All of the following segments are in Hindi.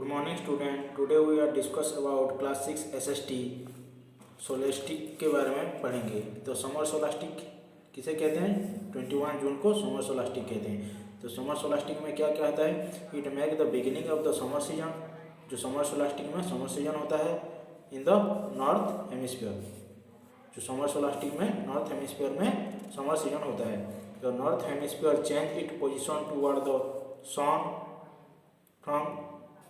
Good morning student. Today we are discuss about class 6 SST सोलेस्टिक के बारे में पढ़ेंगे। तो समर सोलास्टिक किसे कहते हैं? 21 जून को समर सोलास्टिक कहते हैं। तो समर सोलास्टिक में क्या क्या होता है? It make the beginning of the summer season. जो समर सोलास्टिक में समर सीजन होता है इन द नॉर्थ हेमिस्फीयर। जो समर सोलास्टिक में नॉर्थ हेमिस्फीयर में समर सीजन होता है। तो north hemisphere change it position toward the sun from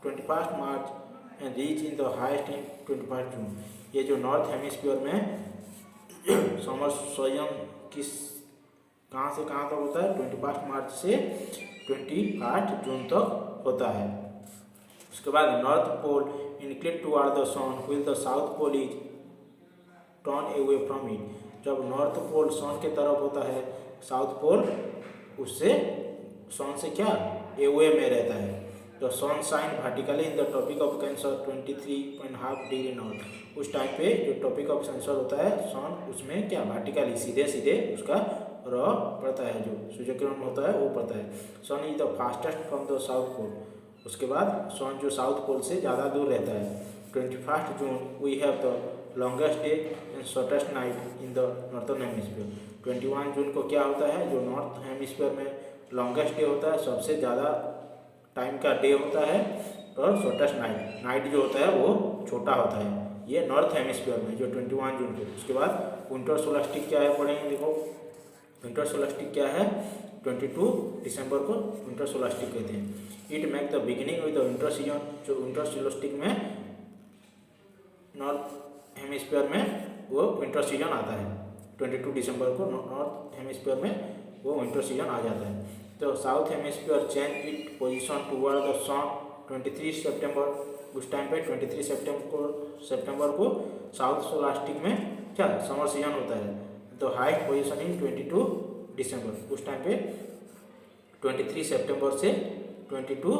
21 March and reach in the highest in 21 June. ये जो नॉर्थ हेमिस्फीयर में समर सीजन किस कहाँ से कहाँ तक होता है? 21 मार्च से 21 जून तक होता है। उसके बाद north pole incline toward the sun while the south pole is turn away from it. जब नॉर्थ पोल सन के तरफ होता है, साउथ पोल उससे सन से क्या अवे में रहता है। तो sun shine vertically in the topic of Cancer 23.5 degree north. उस टाइम पे जो टॉपिक ऑफ कैंसर होता है सन उसमें क्या वर्टिकली सीधे सीधे उसका रॉ पड़ता है, जो सूर्य किरण होता है वो पड़ता है। Sun is the fastest from the south pole. उसके बाद सन जो साउथ पोल से ज़्यादा दूर रहता है। 21 June we have the longest day and shortest night in the northern hemisphere. 21 जून को क्या होता है? जो नॉर्थ हेमिस्फीयर में लॉन्गेस्ट डे होता है, सबसे ज़्यादा टाइम का डे होता है, और शॉर्टेस्ट नाइट जो होता है वो छोटा होता है। ये नॉर्थ हेमिस्फीयर में जो 21 जून को। उसके बाद विंटर सोलास्टिक क्या है पढ़ेंगे। देखो विंटर सोलास्टिक क्या है? 22 दिसंबर को विंटर सोलास्टिक कहते हैं। It make the beginning with the winter season. जो विंटर सोलास्टिक में नॉर्थ हेमिस्फीयर में वो विंटर सीजन आता है। 22 दिसंबर को नॉर्थ हेमिस्फीयर में वो विंटर सीजन आ जाता है। तो south hemisphere change it position toward the sun 23 सितंबर। उस टाइम पे 23 सितंबर को साउथ सोलास्टिक में क्या समर सीजन होता है। तो हाइस्ट पोजीशन इन 22 दिसंबर। उस टाइम पे 23 सितंबर से 22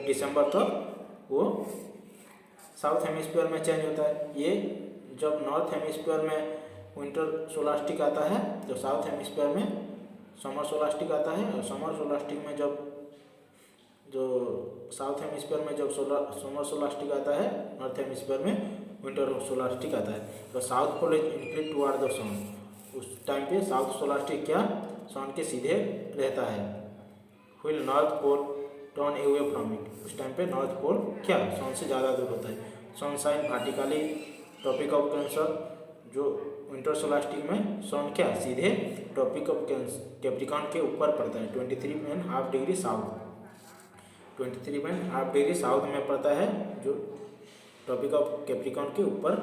दिसंबर तक वो साउथ हेमिस्फीयर में चेंज होता है। ये जब नॉर्थ हेमिस्फीयर में विंटर सोलास्टिक आता है तो साउथ हेमिस्फीयर में समर सोलास्टिक आता है। और समर सोलास्टिक में जब जो साउथ हेमिस्फीयर में जब समर सोलास्टिक आता है, नॉर्थ हेमिस्फीयर में विंटर सोलास्टिक आता है। तो south pole is incline toward the sun. उस टाइम पे साउथ सोलास्टिक क्या सन के सीधे रहता है। While north pole turn away from it. उस टाइम पे नॉर्थ पोल क्या सन से ज़्यादा दूर होता है। Sun shine vertically topic of Cancer. जो विंटर सोलास्टिक में सन क्या सीधे टॉपिक ऑफ कैप्रिकॉर्न के ऊपर पड़ता है। 23.5 डिग्री साउथ 23.5 डिग्री साउथ में पड़ता है। जो टॉपिक ऑफ कैप्रिकॉर्न के ऊपर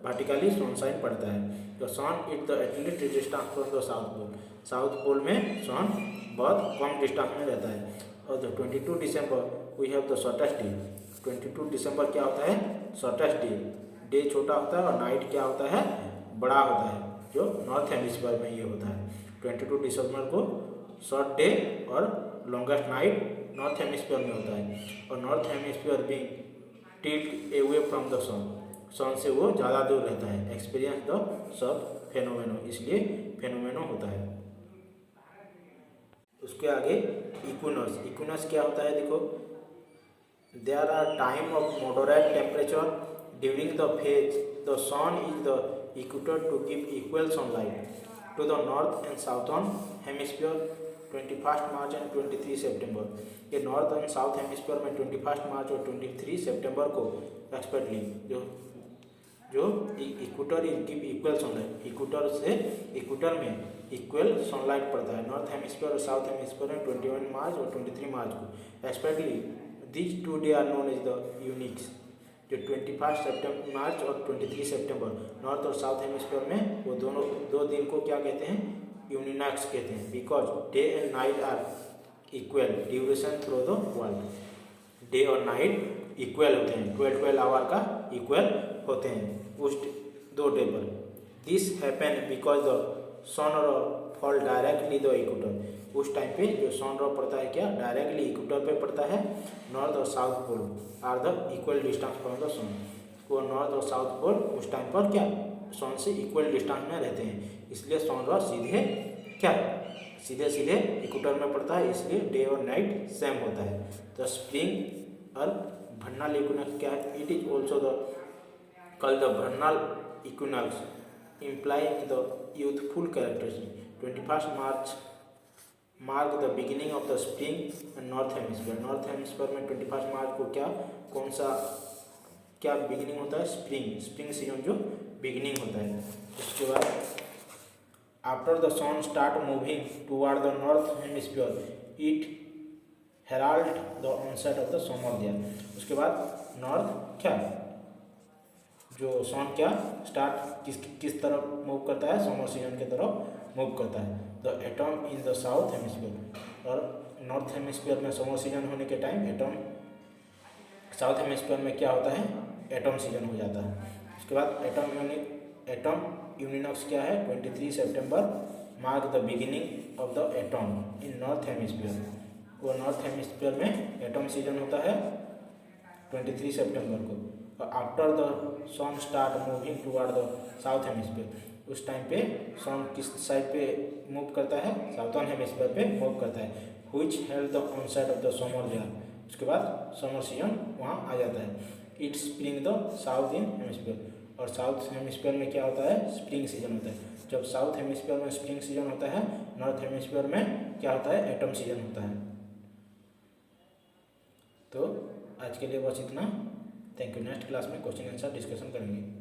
वर्टिकली सनसाइन पड़ता है। तो sun it the at least distance from the south pole. South pole में सन बहुत कम डिस्टेंस में रहता है। और द 22 दिसंबर we have the shortest day. 22 दिसंबर क्या होता है? शॉर्टेस्ट डे छोटा होता है, और नाइट क्या होता है? बड़ा होता है। जो नॉर्थ हेमिस्फीयर में ये होता है। 22 दिसंबर को शॉर्ट डे और लॉन्गेस्ट नाइट नॉर्थ हेमिस्फीयर में होता है। और north hemisphere being tilt away from the sun से वो ज़्यादा दूर रहता है। एक्सपीरियंस द सब फेनोमेनो, इसलिए फेनोमेनो होता है। उसके आगे इक्विनोक्स। इक्विनोक्स क्या होता है? देखो there are time of moderate temperature during the phase the sun is the equator to give equal sunlight to the north and southern hemisphere 21 March and 23 सितंबर। ये नॉर्थ एंड साउथ हेमिस्फीयर में 21 मार्च और 23 सितंबर को एक्सपेक्टली जो equator give equal sunlight. Equator में इक्वल सनलाइट पड़ता है। नॉर्थ हेमिस्फीयर और साउथ हेमिस्फीयर में 21 मार्च और 23 मार्च को expectedly these 2 day are known as the equinox. जो 21 सितंबर मार्च और 23 सितंबर नॉर्थ और साउथ हेमिस्फीयर में वो दोनों दो दिन को क्या कहते हैं? यूनिनॉक्स कहते हैं। Because day and night are equal duration through the world. Day और नाइट इक्वल होते हैं, 12 आवर का इक्वल होते हैं उस दो डे पर। This happen because the sun fall directly the equator. उस टाइम पे जो सन पड़ता है क्या डायरेक्टली इक्वेटर पे पड़ता है। नॉर्थ और south pole are the equal distance from the sun. वो नॉर्थ और साउथ पोल उस टाइम पर क्या सन से इक्वल डिस्टेंस में रहते हैं, इसलिए सन सीधे क्या सीधे सीधे इक्वेटर में पड़ता है, इसलिए डे और नाइट सेम होता है। तो स्प्रिंग और vernal equinox क्या है? It is also called the vernal equinox, implying the youthful characteristic. 21st March mark the beginning of the spring and north hemisphere. North hemisphere में 21 मार्च को कौन सा बिगिनिंग होता है? स्प्रिंग सीजन जो बिगिनिंग होता है। उसके बाद after the sun start moving toward the north hemisphere it herald the onset of the summer there. उसके बाद नॉर्थ जो सन स्टार्ट किस तरफ मूव करता है? समर सीजन की तरफ मूव करता है। The autumn in the south hemisphere, और नॉर्थ हेमिस्फीयर में समर सीजन होने के टाइम एटम, साउथ हेमिस्फीयर में क्या होता है? एटम सीजन हो जाता है। उसके बाद एटम यूनिनॉक्स क्या है? 23 September mark the beginning of the autumn in north hemisphere. वो नॉर्थ हेमिस्फीयर में एटम सीजन होता है 23 सितंबर को। और after the sun start moving toward the south hemisphere, उस टाइम पे सन किस साइड पे मूव करता है? साउथर्न हेमिस्फीयर पे मूव करता है। Which held the onset of the summer there. उसके बाद समर सीजन वहाँ आ जाता है। It spring the south in hemisphere, और साउथ हेमिस्फीयर में क्या होता है? स्प्रिंग सीजन होता है। जब साउथ हेमिस्फीयर में स्प्रिंग सीजन होता है, नॉर्थ हेमिस्फीयर में क्या होता है? एटम सीजन होता है। तो आज के लिए बस इतना। Thank you. नेक्स्ट क्लास में क्वेश्चन आंसर डिस्कशन करेंगे।